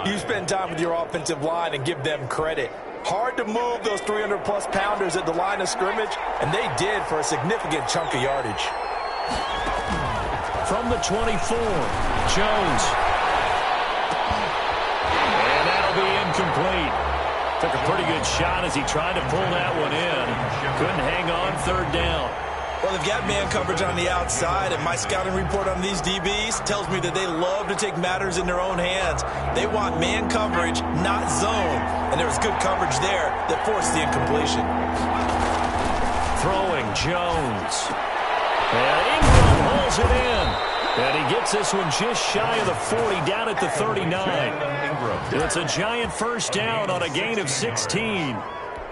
You spend time with your offensive line and give them credit. Hard to move those 300-plus pounders at the line of scrimmage, and they did for a significant chunk of yardage. From the 24, Jones. And that'll be incomplete. Took a pretty good shot as he tried to pull that one in. Couldn't hang on third down. Well, they've got man coverage on the outside, and my scouting report on these DBs tells me that they love to take matters in their own hands. They want man coverage, not zone, and there was good coverage there that forced the incompletion. Throwing Jones. And Ingram holds it in. And he gets this one just shy of the 40, down at the 39. It's a Giant first down on a gain of 16.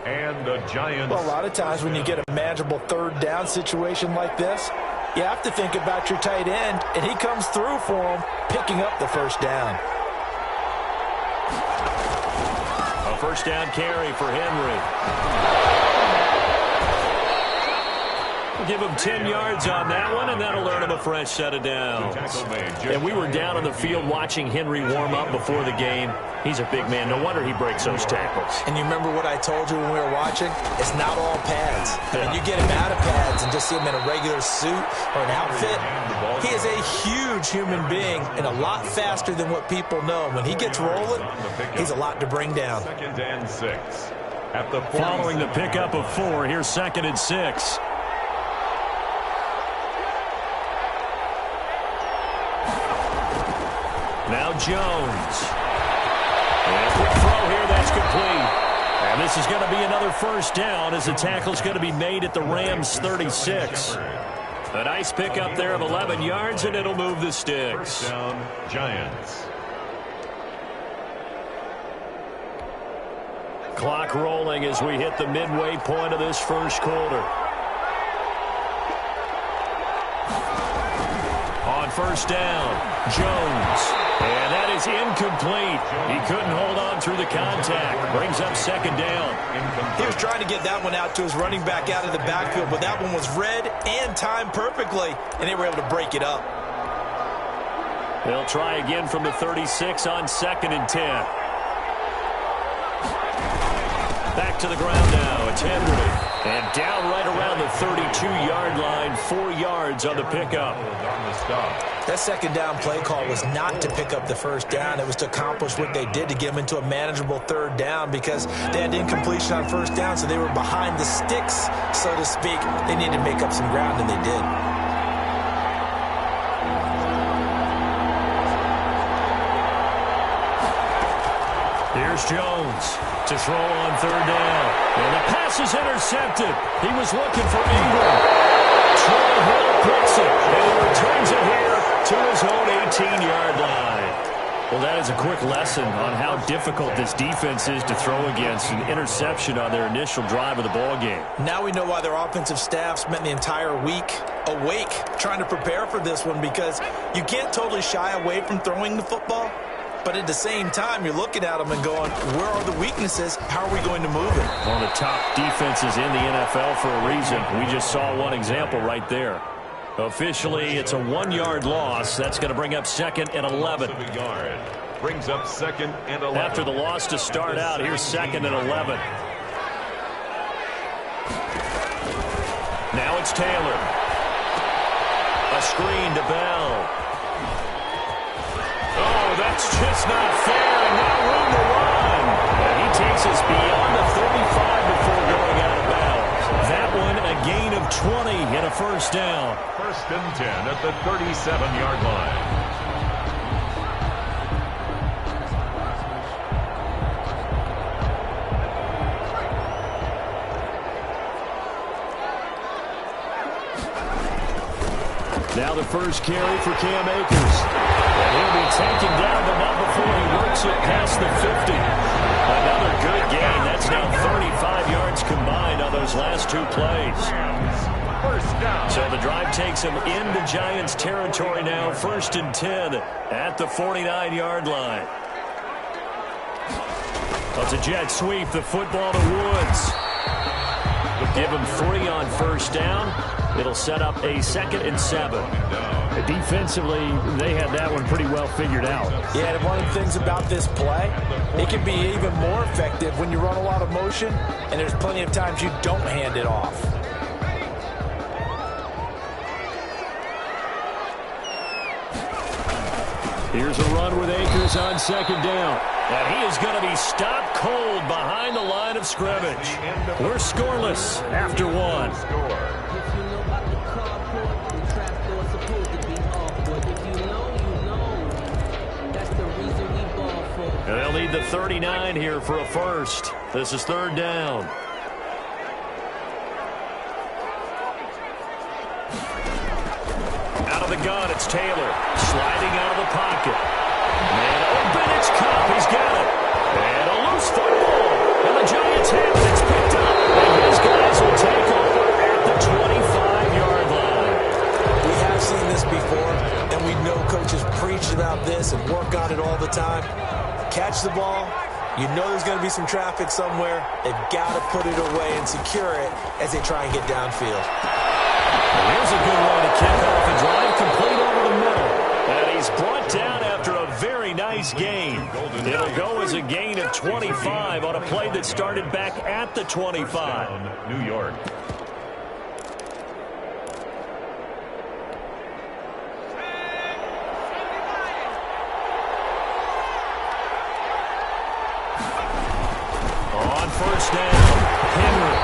And the Giants. Well, a lot of times when you get a manageable third down situation like this, you have to think about your tight end, and he comes through for him, picking up the first down. A first down carry for Henry. Give him 10 yards on that one, and that'll earn him a fresh set of downs. And we were down on the field watching Henry warm up before the game. He's a big man. No wonder he breaks those tackles. And you remember what I told you when we were watching? It's not all pads. When you get him out of pads and just see him in a regular suit or an outfit, he is a huge human being and a lot faster than what people know. When he gets rolling, he's a lot to bring down. Second and 6. At the following the pickup of 4, here's 2nd and 6. Now Jones. And quick throw here, that's complete. And this is going to be another first down as the tackle's going to be made at the Rams' 36. A nice pickup there of 11 yards, and it'll move the sticks. First down, Giants. Clock rolling as we hit the midway point of this first quarter. On first down, Jones. And that is incomplete. He couldn't hold on through the contact. Brings up 2nd down. He was trying to get that one out to his running back out of the backfield, but that one was read and timed perfectly, and they were able to break it up. They'll try again from the 36 on 2nd and 10. Back to the ground now. It's Henry. And down right around the 32-yard line. 4 yards on the pickup. That 2nd down play call was not to pick up the first down. It was to accomplish what they did to get them into a manageable 3rd down because they had incompletion on first down, so they were behind the sticks, so to speak. They needed to make up some ground, and they did. Here's Jones to throw on 3rd down. And the pass is intercepted. He was looking for Ingram. Troy Hill picks it, and he returns it here to his own 18-yard line. Well, that is a quick lesson on how difficult this defense is to throw against. An interception on their initial drive of the ball game. Now we know why their offensive staff spent the entire week awake trying to prepare for this one, because you can't totally shy away from throwing the football. But at the same time, you're looking at them and going, where are the weaknesses? How are we going to move it? One of the top defenses in the NFL for a reason. We just saw one example right there. Officially, it's a 1-yard loss. That's going to bring up 2nd and 11. Brings up 2nd and 11. After the loss to start out, here's 2nd and 11. Now it's Taylor. A screen to Bell. Oh, that's just not fair, and now room to run. And he takes us beyond the 35 before going out of bounds. That one, a gain of 20 and a first down. 1st and 10 at the 37-yard line. Now the first carry for Cam Akers. And he'll be taken down, but not before he works it past the 50. Another good gain. That's now 35 yards combined on those last 2 plays. First down. So the drive takes him into Giants territory now. 1st and 10 at the 49-yard line. That's a jet sweep. The football to Woods. Give him 3 on first down. It'll set up a 2nd and 7. Defensively, they had that one pretty well figured out. Yeah, and one of the things about this play, it can be even more effective when you run a lot of motion, and there's plenty of times you don't hand it off. Here's a run with Akers on 2nd down. And he is going to be stopped cold behind the line of scrimmage. We're scoreless after 1. And they'll need the 39 here for a first. This is 3rd down. Out of the gun, it's Taylor. Sliding out of the pocket. And open, it's Cup. He's got it. And a loose football. And the Giants have it. It's picked up. And his guys will take over at the 25-yard line. We have seen this before, and we know coaches preach about this and work on it all the time. Catch the ball. You know there's going to be some traffic somewhere. They've got to put it away and secure it as they try and get downfield. Here's a good way to kick off a drive, complete over the middle. And he's brought down after a very nice gain. It'll go as a gain of 25 on a play that started back at the 25. New York. On 1st down, Henry.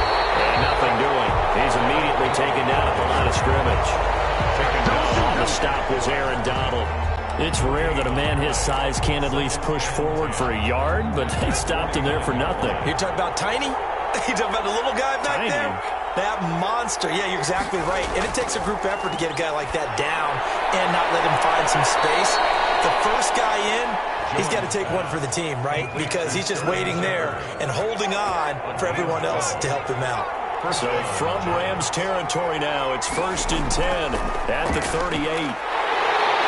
And nothing doing. He's immediately taken down at the line of scrimmage. On the stop was Aaron Donald. It's rare that a man his size can't at least push forward for a yard, but they stopped him there for nothing. You're talking about Tiny? You're talking about the little guy back there? That monster. Yeah, you're exactly right. And it takes a group effort to get a guy like that down and not let him find some space. The first guy in, he's got to take one for the team, right? Because he's just waiting there and holding on for everyone else to help him out. So from Rams territory now, it's 1st and 10 at the 38.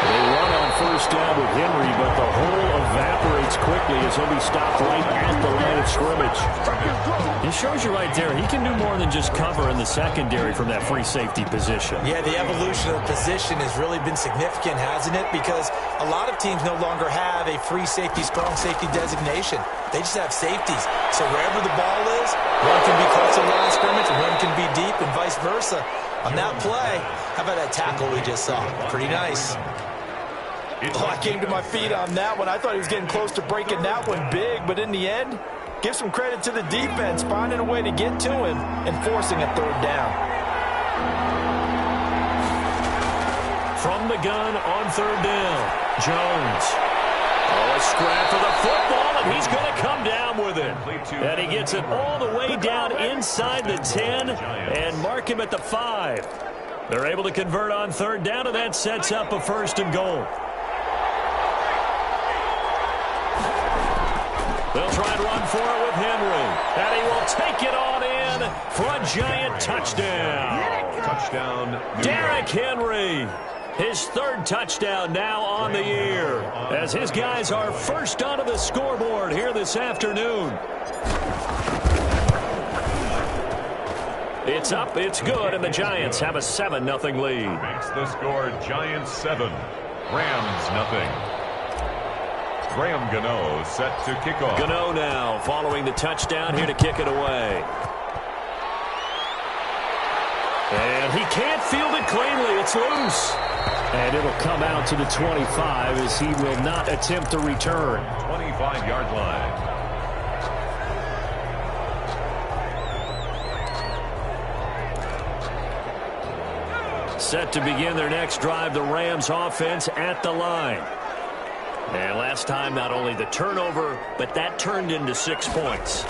They run on 1st down with Henry, but the hole evaporates quickly as he'll be stopped right at the line of scrimmage. It shows you right there, he can do more than just cover in the secondary from that free safety position. Yeah, the evolution of the position has really been significant, hasn't it? Because a lot of teams no longer have a free safety, strong safety designation. They just have safeties. So wherever the ball is, one can be close to the line of scrimmage and one can be deep and vice versa. On that play, how about that tackle we just saw? Pretty nice. Oh, I came to my feet on that one. I thought he was getting close to breaking that one big, but in the end, give some credit to the defense, finding a way to get to him and forcing a 3rd down. From the gun on 3rd down, Jones. Oh, a scrap for the football, and he's going to come down with it. And he gets it all the way down inside the 10 and mark him at the 5. They're able to convert on 3rd down, and that sets up a 1st and goal. They'll try and run for it with Henry. And he will take it on in for a giant touchdown. Touchdown. Derrick Henry. His 3rd touchdown now on the year. As his guys are first onto the scoreboard here this afternoon. It's up, it's good, and the Giants have a 7-0 lead. Makes the score Giants 7, Rams nothing. Graham Gano set to kick off. Gano now following the touchdown here to kick it away. And he can't field it cleanly. It's loose. And it'll come out to the 25 as he will not attempt to return. 25-yard line. Set to begin their next drive, the Rams offense at the line. And last time, not only the turnover, but that turned into 6 points.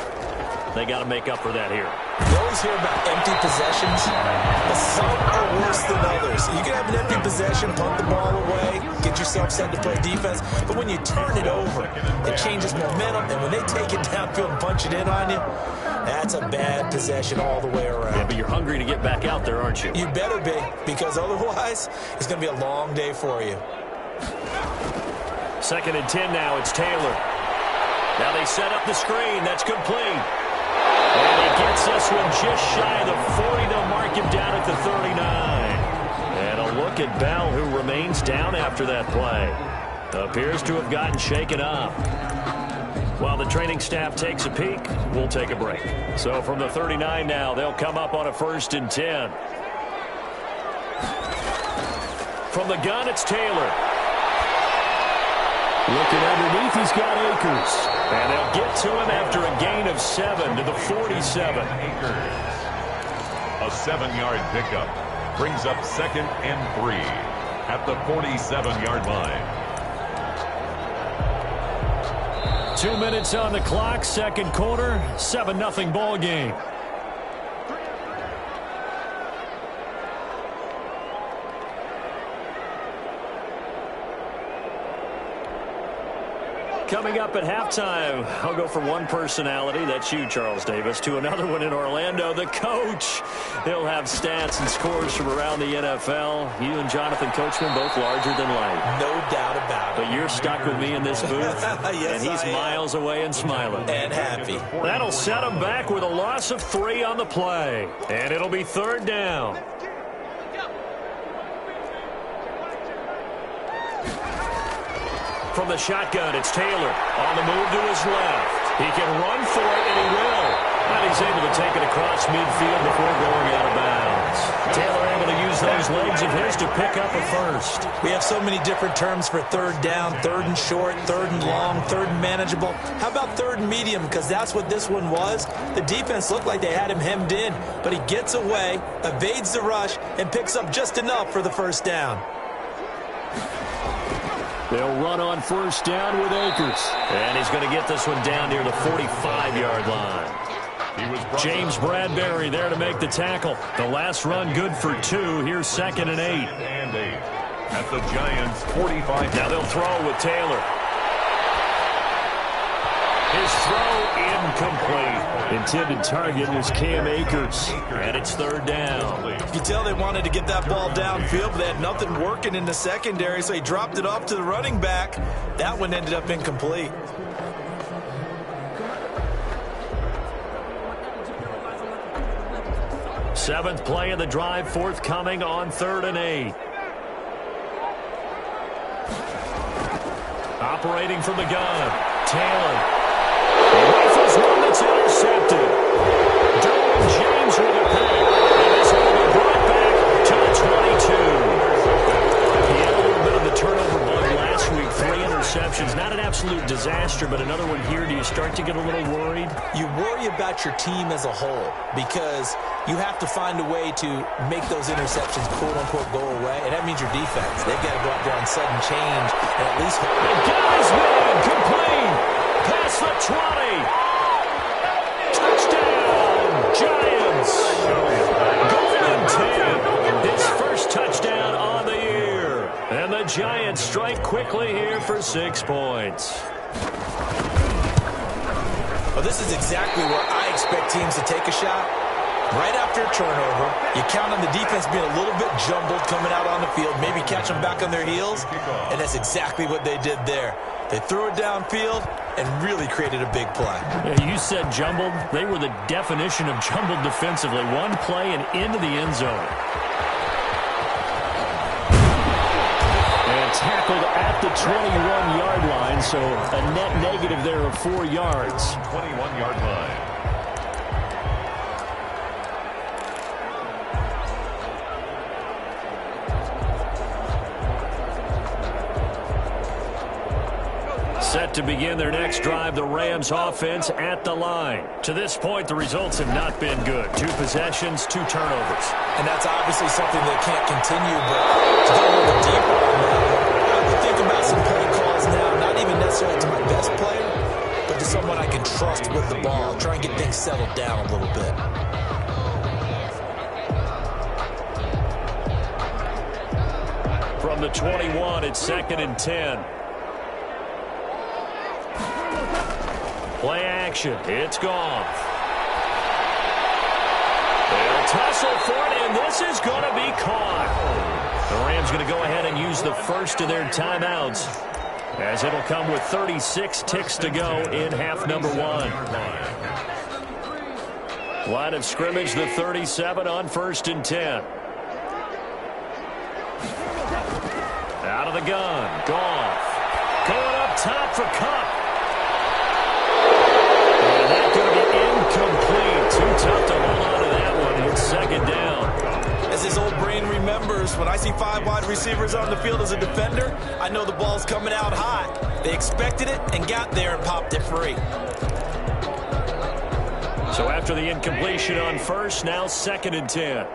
They got to make up for that here. You always hear about empty possessions, but some are worse than others. You can have an empty possession, punt the ball away, get yourself set to play defense, but when you turn it over, it changes momentum, and when they take it downfield and punch it in on you, that's a bad possession all the way around. Yeah, but you're hungry to get back out there, aren't you? You better be, because otherwise, it's going to be a long day for you. 2nd and 10 now. It's Taylor. Now they set up the screen. That's complete. And he gets this one just shy of the 40. They'll mark him down at the 39. And a look at Bell, who remains down after that play. Appears to have gotten shaken up. While the training staff takes a peek, we'll take a break. So from the 39 now, they'll come up on a 1st and 10. From the gun, it's Taylor. Looking underneath, he's got Akers. And they'll get to him after a gain of 7 to the 47. A 7-yard pickup brings up 2nd and 3 at the 47-yard line. 2 minutes on the clock, 2nd quarter, 7-0 ball game. Coming up at halftime, I'll go from one personality, that's you, Charles Davis, to another one in Orlando, the coach. He'll have stats and scores from around the NFL. You and Jonathan Coachman both larger than life. No doubt about it. But you're stuck with me in this booth, yes, and he's miles away and smiling. And happy. That'll set him back with a loss of 3 on the play. And it'll be 3rd down. From the shotgun, it's Taylor on the move to his left. He can run for it, and he will. And he's able to take it across midfield before going out of bounds. Taylor able to use those legs of his to pick up a 1st. We have so many different terms for 3rd down, 3rd and short, 3rd and long, 3rd and manageable. How about 3rd and medium? Because that's what this one was. The defense looked like they had him hemmed in, but he gets away, evades the rush, and picks up just enough for the 1st down. They'll run on 1st down with Akers. And he's going to get this one down near the 45-yard line. James Bradbury there to make the tackle. The last run good for 2. Here's 2nd and 8. At the Giants' 45. Now they'll throw with Taylor. His throw incomplete. Intended target was Cam Akers. And it's 3rd down. You can tell they wanted to get that ball downfield, but they had nothing working in the secondary, so he dropped it off to the running back. That one ended up incomplete. Seventh play of the drive forthcoming on 3rd and 8. Operating from the gun, Taylor. Rifles one that's intercepted. Derwin James with a pick. And this one will be brought back to the 22. He had a little bit of the turnover bug last week. 3 interceptions. Not an absolute disaster, but another one here. Do you start to get a little worried? You worry about your team as a whole because you have to find a way to make those interceptions quote-unquote go away, and that means your defense. They've got to go out there on sudden change and at least... The guy's made complete. Past the 20. Touchdown, Giants. Golden Tate, his first touchdown on the year. And the Giants strike quickly here for 6 points. Well, this is exactly where I expect teams to take a shot. Right after a turnover, you count on the defense being a little bit jumbled coming out on the field, maybe catch them back on their heels, and that's exactly what they did there. They threw it downfield and really created a big play. Yeah, you said jumbled. They were the definition of jumbled defensively. One play and into the end zone. And tackled at the 21-yard line, so a net negative there of 4 yards. 21-yard line. Set to begin their next drive, the Rams offense at the line. To this point, the results have not been good. 2 possessions, 2 turnovers. And that's obviously something that can't continue, but to go a little deeper on that, I would think about some play calls now, not even necessarily to my best player, but to someone I can trust with the ball. Try and get things settled down a little bit. From the 21, it's 2nd and 10. Play action. It's gone. They'll tussle for it, and this is going to be caught. The Rams going to go ahead and use the first of their timeouts, as it'll come with 36 ticks to go in half number 1. Line of scrimmage, the 37 on 1st and 10. Out of the gun. Goff. Going up top for Cup. And that's going to be incomplete. Too tough to hold on to that one. It's 2nd down. As his old brain remembers, when I see 5 wide receivers on the field as a defender, I know the ball's coming out hot. They expected it and got there and popped it free. So after the incompletion on 1st, now 2nd and 10.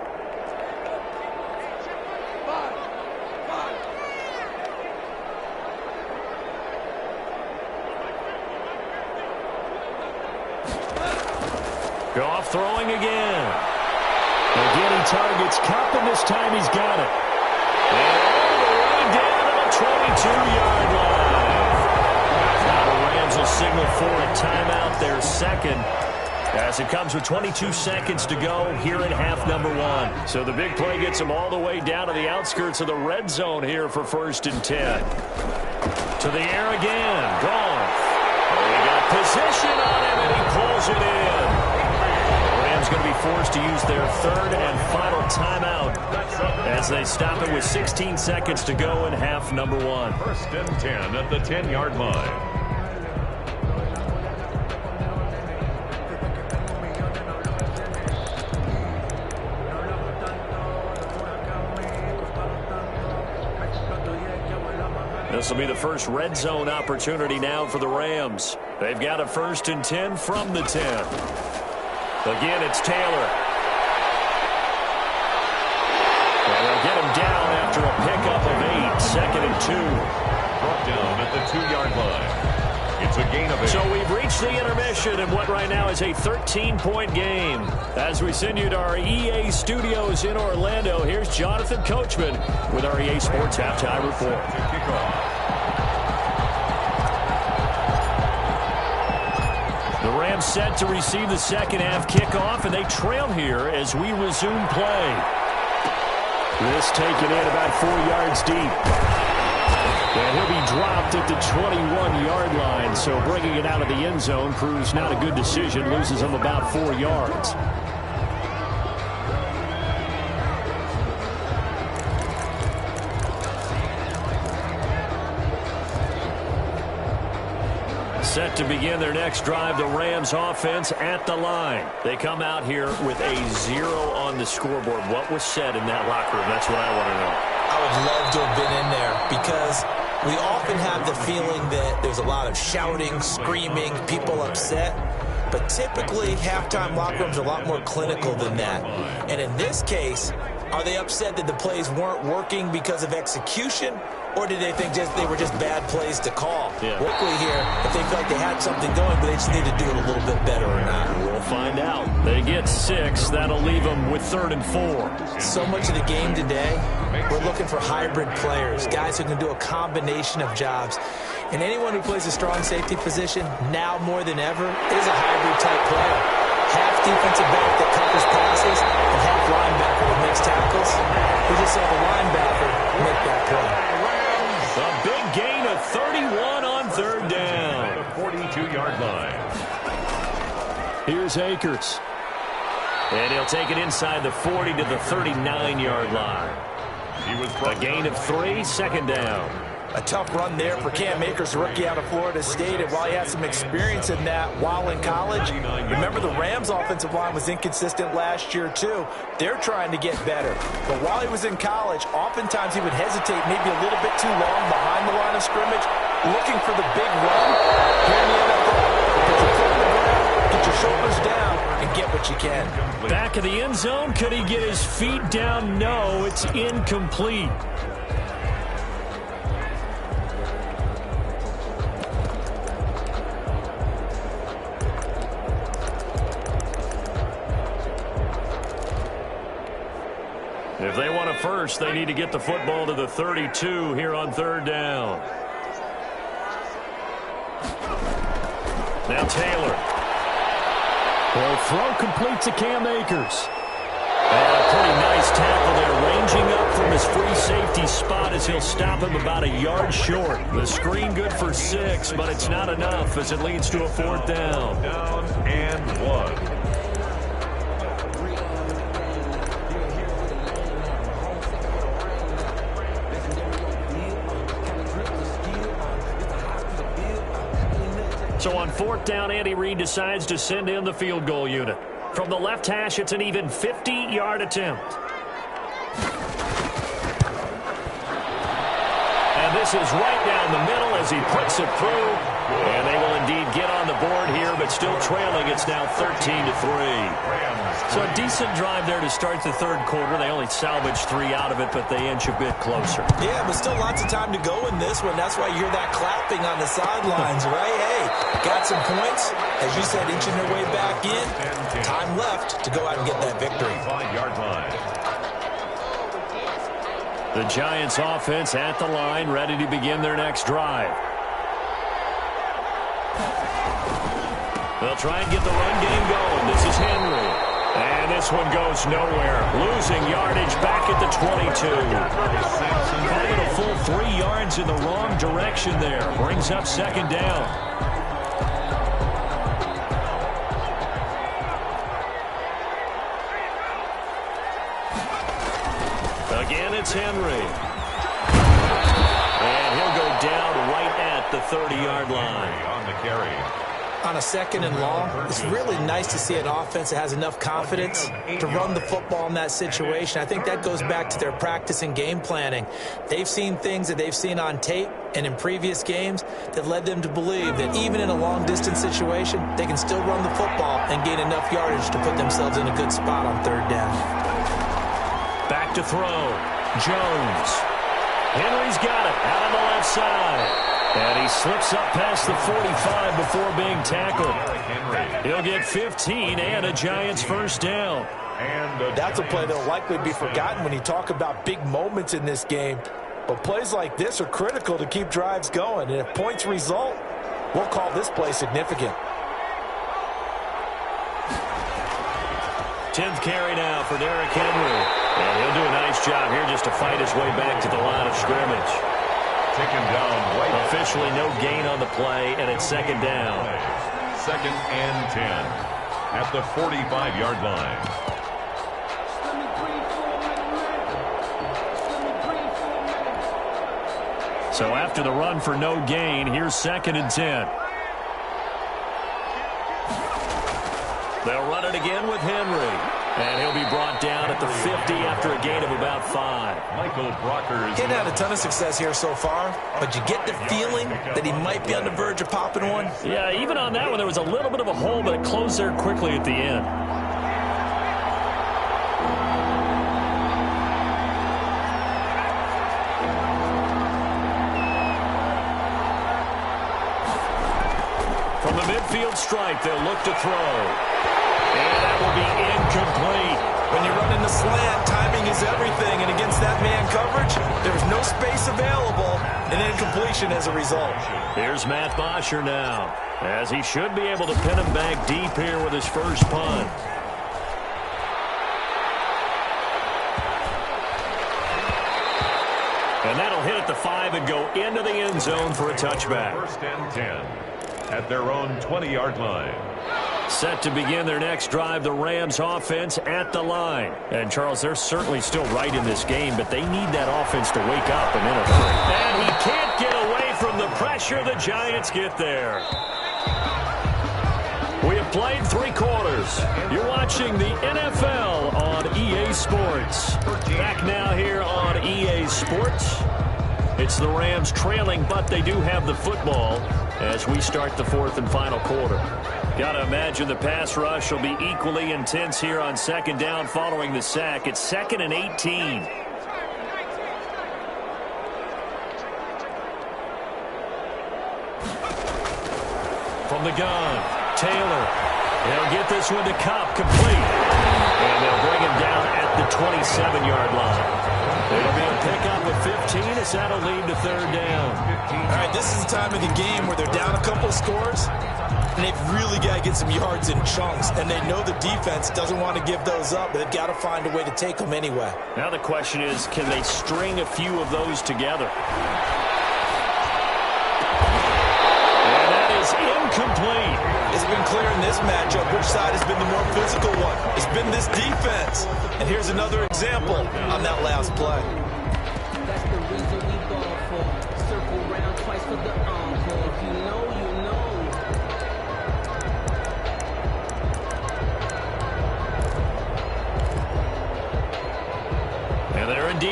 Goff throwing again. Again, he targets Cup, and this time he's got it. And all the way down to the 22-yard line. Now the Rams will signal for a timeout, their 2nd, as it comes with 22 seconds to go here in half number 1. So the big play gets them all the way down to the outskirts of the red zone here for 1st and 10. To the air again. Goff. He got position on him, and he pulls it in. Going to be forced to use their 3rd and final timeout as they stop it with 16 seconds to go in half number 1. 1st and 10 at the 10-yard line. This will be the first red zone opportunity now for the Rams. They've got a 1st and 10 from the 10. Again, it's Taylor. And they'll get him down after a pickup of 8. 2nd and 2. Brought down at the 2-yard line. It's a gain of 8. So we've reached the intermission in what right now is a 13-point game. As we send you to our EA studios in Orlando, here's Jonathan Coachman with our EA Sports Halftime Report. To kick off. The Rams set to receive the second half kickoff, and they trail here as we resume play. This taken in about 4 yards deep. And he'll be dropped at the 21-yard line, so bringing it out of the end zone proves not a good decision, loses him about 4 yards. Set to begin their next drive, the Rams offense at the line. They come out here with a 0 on the scoreboard. What was said in that locker room? That's what I want to know. I would love to have been in there because we often have the feeling that there's a lot of shouting, screaming, people upset. But typically, halftime locker rooms are a lot more clinical than that. And in this case, are they upset that the plays weren't working because of execution? Or did they think they were just bad plays to call? Yeah. Quickly here, if they feel like they had something going, but they just need to do it a little bit better or not. We'll find out. They get 6. That'll leave them with 3rd and 4. So much of the game today, we're looking for hybrid players, guys who can do a combination of jobs. And anyone who plays a strong safety position, now more than ever, is a hybrid-type player. Half defensive back that covers passes, and half linebacker that makes tackles. We just saw the linebacker make that play. A big gain of 31 on 3rd down. The 42-yard line. Here's Akers. And he'll take it inside the 40 to the 39-yard line. A gain of 3, 2nd down. A tough run there for Cam Akers, the rookie out of Florida State. And while he had some experience in that while in college, remember the Rams' offensive line was inconsistent last year, too. They're trying to get better. But while he was in college, oftentimes he would hesitate maybe a little bit too long behind the line of scrimmage, looking for the big run. Here in the NFL, put your foot on the ground, get your shoulders down, and get what you can. Back of the end zone, could he get his feet down? No, it's incomplete. If they want a first, they need to get the football to the 32 here on 3rd down. Now Taylor. They'll throw complete to Cam Akers. And a pretty nice tackle there, ranging up from his free safety spot as he'll stop him about a yard short. The screen good for 6, but it's not enough as it leads to a 4th down. Down and 1. So on 4th down, Andy Reid decides to send in the field goal unit. From the left hash, it's an even 50-yard attempt. And this is right down the middle as he puts it through. And they will indeed get on the board here, but still trailing. It's now 13-3. So a decent drive there to start the third quarter. They only salvaged 3 out of it, but they inch a bit closer. Yeah, but still lots of time to go in this one. That's why you hear that clapping on the sidelines, right? Hey, got some points. As you said, inching their way back in. Time left to go out and get that victory. 5-yard line. The Giants offense at the line, ready to begin their next drive. They'll try and get the run game going. This is Henry. And this one goes nowhere. Losing yardage back at the 22. Probably a full 3 yards in the wrong direction there. Brings up 2nd down. Again, it's Henry. And he'll go down right at the 30-yard line. On the carry. On a 2nd and long, it's really nice to see an offense that has enough confidence to run the football in that situation. I think that goes back to their practice and game planning. They've seen things that they've seen on tape and in previous games that led them to believe that even in a long-distance situation, they can still run the football and gain enough yardage to put themselves in a good spot on 3rd down. Back to throw. Jones. Henry's got it out on the left side. And he slips up past the 45 before being tackled. He'll get 15 and a Giants 1st down. And that's a play that will likely be forgotten when you talk about big moments in this game. But plays like this are critical to keep drives going. And if points result, we'll call this play significant. 10th carry now for Derrick Henry. And he'll do a nice job here just to fight his way back to the line of scrimmage. Taken down right. Officially no gain on the play, and it's 2nd down. 2nd and 10 at the 45-yard line. So after the run for no gain, here's 2nd and 10. They'll run it again with Henry. And he'll be brought down at the 50 after a gain of about 5. Michael Brockers. He's had a ton of success here so far, but you get the feeling that he might be on the verge of popping one. Yeah, even on that one, there was a little bit of a hole, but it closed there quickly at the end. From the midfield stripe, they'll look to throw. And that will be incomplete. When you run in the slant, timing is everything. And against that man coverage, there's no space available. And incompletion as a result. Here's Matt Bosher now, as he should be able to pin him back deep here with his first punt. And that'll hit at the 5 and go into the end zone for a touchback. 1st and 10 at their own 20-yard line. Set to begin their next drive, the Rams offense at the line. And, Charles, they're certainly still right in this game, but they need that offense to wake up and in a hurry. And he can't get away from the pressure. The Giants get there. We have played 3 quarters. You're watching the NFL on EA Sports. Back now here on EA Sports. It's the Rams trailing, but they do have the football as we start the 4th and final quarter. Got to imagine the pass rush will be equally intense here on 2nd down following the sack. It's 2nd and 18. From the gun, Taylor. They'll get this one to Cobb, complete. And they'll bring him down at the 27-yard line. It'll be a pickup of 15 as that'll lead to 3rd down. All right, this is the time of the game where they're down a couple of scores, and they've really got to get some yards in chunks, and they know the defense doesn't want to give those up, but they've got to find a way to take them anyway. Now the question is, can they string a few of those together? And that is incomplete. It's been clear in this matchup which side has been the more physical one. It's been this defense. And here's another example on that last play. That's the reason we ball for. Circle round twice for the encore. If you know, you know.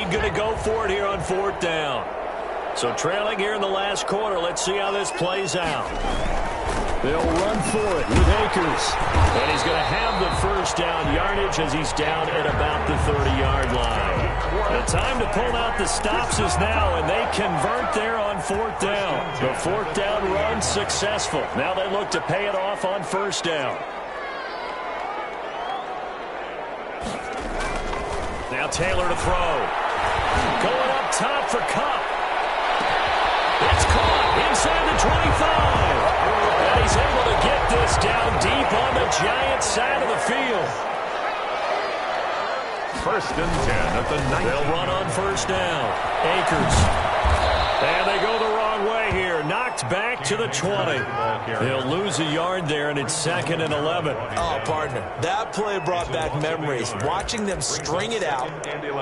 lead, going to go for it here on 4th down. So trailing here in the last quarter. Let's see how this plays out. They'll run for it with Akers. And he's going to have the first down yardage as he's down at about the 30-yard line. The time to pull out the stops is now, and they convert there on 4th down. The 4th down run successful. Now they look to pay it off on 1st down. Now Taylor to throw. Going up top for Kupp. It's caught inside the 25. And he's able to get this down deep on the Giants side of the field. 1st and 10 at the 9. They'll run on 1st down. Akers. And they go the wrong way here. Knocked back to the 20. They'll lose a yard there, and it's 2nd and 11. Oh, partner, that play brought back memories. Watching them string it out,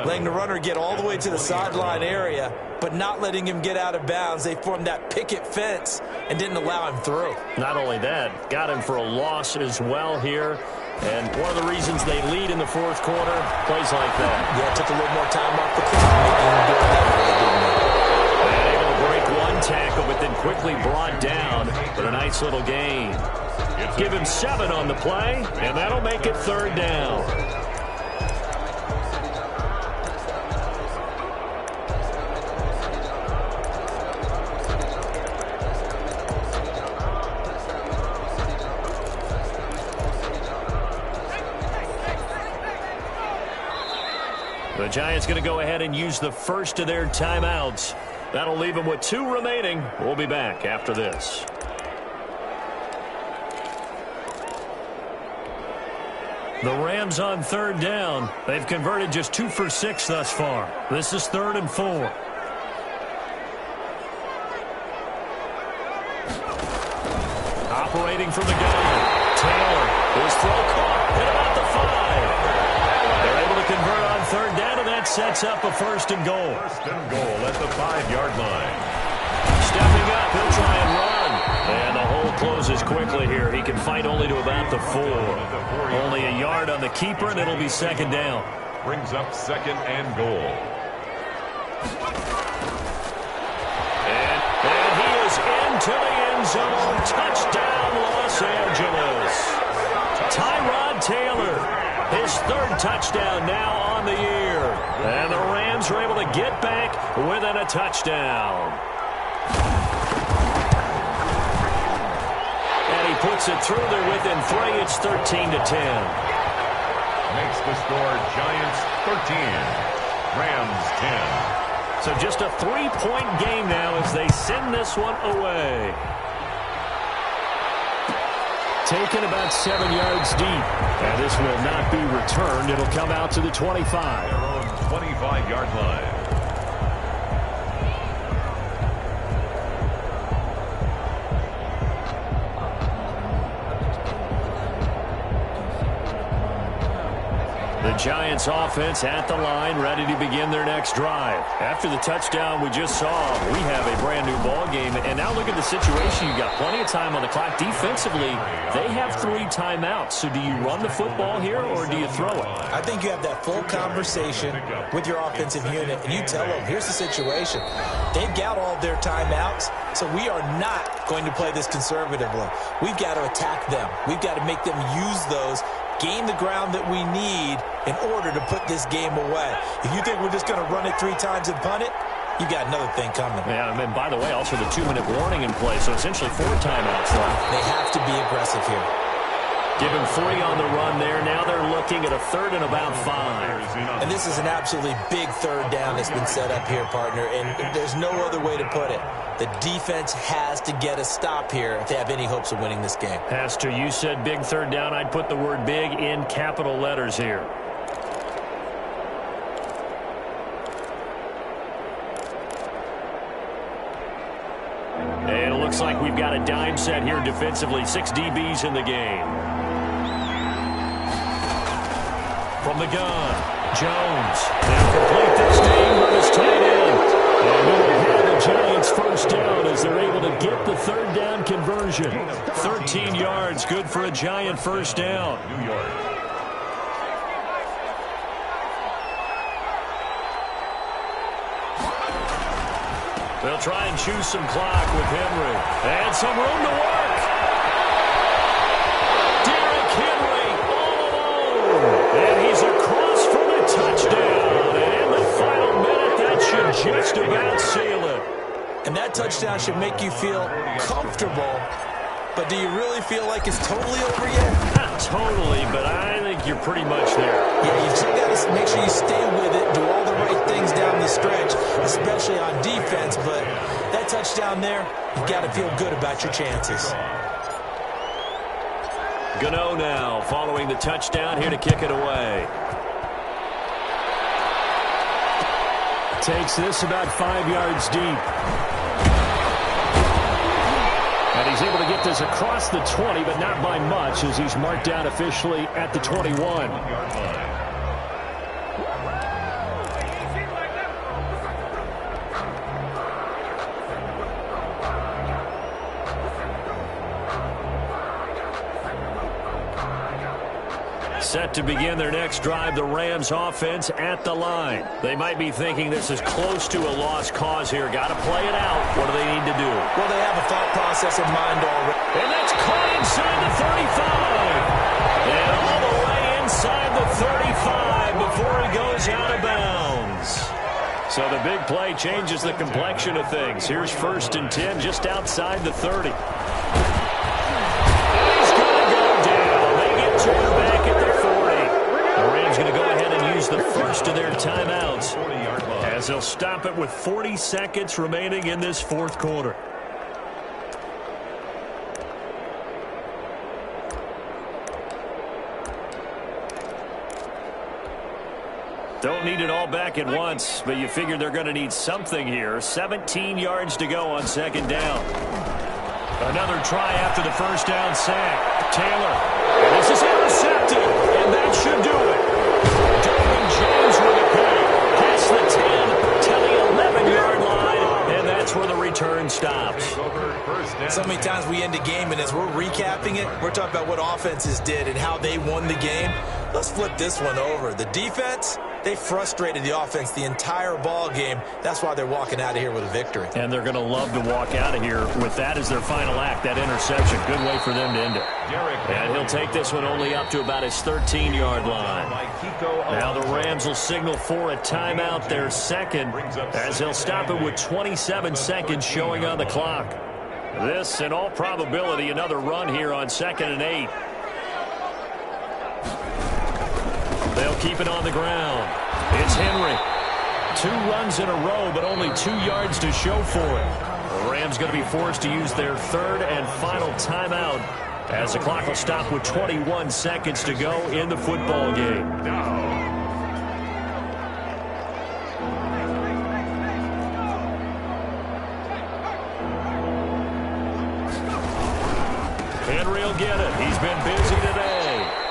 letting the runner get all the way to the sideline area, but not letting him get out of bounds. They formed that picket fence and didn't allow him through. Not only that, got him for a loss as well here. And one of the reasons they lead in the 4th quarter, plays like that. Yeah, it took a little more time off the clock, making him do it that way, didn't it? And able to break one tackle, but then quickly brought down with a nice little gain. Give him 7 on the play, and that'll make it 3rd down. The Giants going to go ahead and use the first of their timeouts. That'll leave them with 2 remaining. We'll be back after this. The Rams on 3rd down. They've converted just 2 for 6 thus far. This is 3rd and 4. Operating from the gun. Taylor. His throw caught. Hit about the 5. They're able to convert on 3rd down, and that sets up a 1st and goal. 1st and goal at the 5-yard line. Stepping up, he'll try and run. And the hole closes quickly here. He can fight only to about the 4. Only a yard on the keeper, and it'll be 2nd down. Brings up 2nd and goal. And he is into the end zone. Touchdown, Los Angeles. Tyrod Taylor, his 3rd touchdown now on the year. And the Rams are able to get back within a touchdown. And he puts it through there within 3. It's 13-10. Makes the score Giants 13, Rams 10. So just a 3-point game now as they send this one away. Taken about 7 yards deep. And this will not be returned. It'll come out to the 25. Their own 25-yard line. The Giants offense at the line, ready to begin their next drive. After the touchdown we just saw, we have a brand new ball game. And now look at the situation. You've got plenty of time on the clock. Defensively, they have 3 timeouts. So do you run the football here or do you throw it? I think you have that full conversation with your offensive unit, and you tell them, here's the situation. They've got all their timeouts, so we are not going to play this conservatively. We've got to attack them. We've got to make them use those, gain the ground that we need in order to put this game away. If you think we're just going to run it 3 times and punt it, you got another thing coming. Yeah, and by the way, also the 2-minute warning in play, so essentially 4 timeouts left. They have to be aggressive here. Give him 3 on the run there. Now they're looking at a 3rd and about 5. And this is an absolutely big 3rd down that's been set up here, partner, and there's no other way to put it. The defense has to get a stop here if they have any hopes of winning this game. Pastor, you said big 3rd down. I'd put the word big in capital letters here. And it looks like we've got a dime set here defensively. 6 DBs in the game. From the gun, Jones. Now complete this game with his tight end. And we'll have the Giants 1st down as they're able to get the 3rd down conversion. 13 yards, good for a Giant 1st down. New York. They'll try and choose some clock with Henry. And some room to work. Derrick Henry all alone. And he's across for the touchdown. And in the final minute, that should just about seal it. And that touchdown should make you feel comfortable. But do you really feel like it's totally over yet? Not totally, but I think you're pretty much there. Yeah, you still got to make sure you stay with it, do all the right things down the stretch, especially on defense. But that touchdown there, you got to feel good about your chances. Gano now following the touchdown here to kick it away. Takes this about 5 yards deep. And he's able to get this across the 20, but not by much, as he's marked down officially at the 21. Set to begin their next drive, the Rams offense at the line. They might be thinking this is close to a lost cause here. Got to play it out. What do they need to do? Well, they have a thought process in mind already. And that's caught inside the 35. And all the way inside the 35 before he goes out of bounds. So the big play changes the complexion of things. Here's 1st and 10 just outside the 30. And he's going to go down. They get to him back at the 40. The Rams going to go ahead and use the first of their timeouts, as they'll stop it with 40 seconds remaining in this 4th quarter. Don't need it all back at once, but you figure they're going to need something here. 17 yards to go on 2nd down. Another try after the 1st down sack. Taylor. And this is intercepted, and that should do it. Derwin James with a pick. Past the 10 to the 11-yard line, and that's where the return stops. So many times we end a game, and as we're recapping it, we're talking about what offenses did and how they won the game. Let's flip this one over. The defense, they frustrated the offense the entire ball game. That's why they're walking out of here with a victory. And they're going to love to walk out of here with that as their final act, that interception. Good way for them to end it. And he'll take this one only up to about his 13-yard line. Now the Rams will signal for a timeout, their 2nd, as they'll stop it with 27 seconds showing on the clock. This, in all probability, another run here on 2nd and 8. They'll keep it on the ground. It's Henry. 2 runs in a row, but only 2 yards to show for it. The Rams going to be forced to use their 3rd and final timeout, as the clock will stop with 21 seconds to go in the football game. Henry will get it. He's been busy today.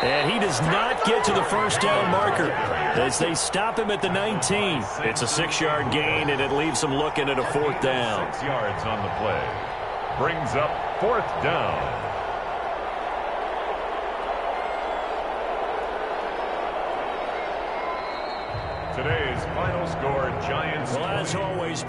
And he does not get to the 1st down marker as they stop him at the 19. It's a 6-yard gain, and it leaves them looking at a 4th down. 6 yards on the play. Brings up 4th down. Today's final score, Giants. Well, as always,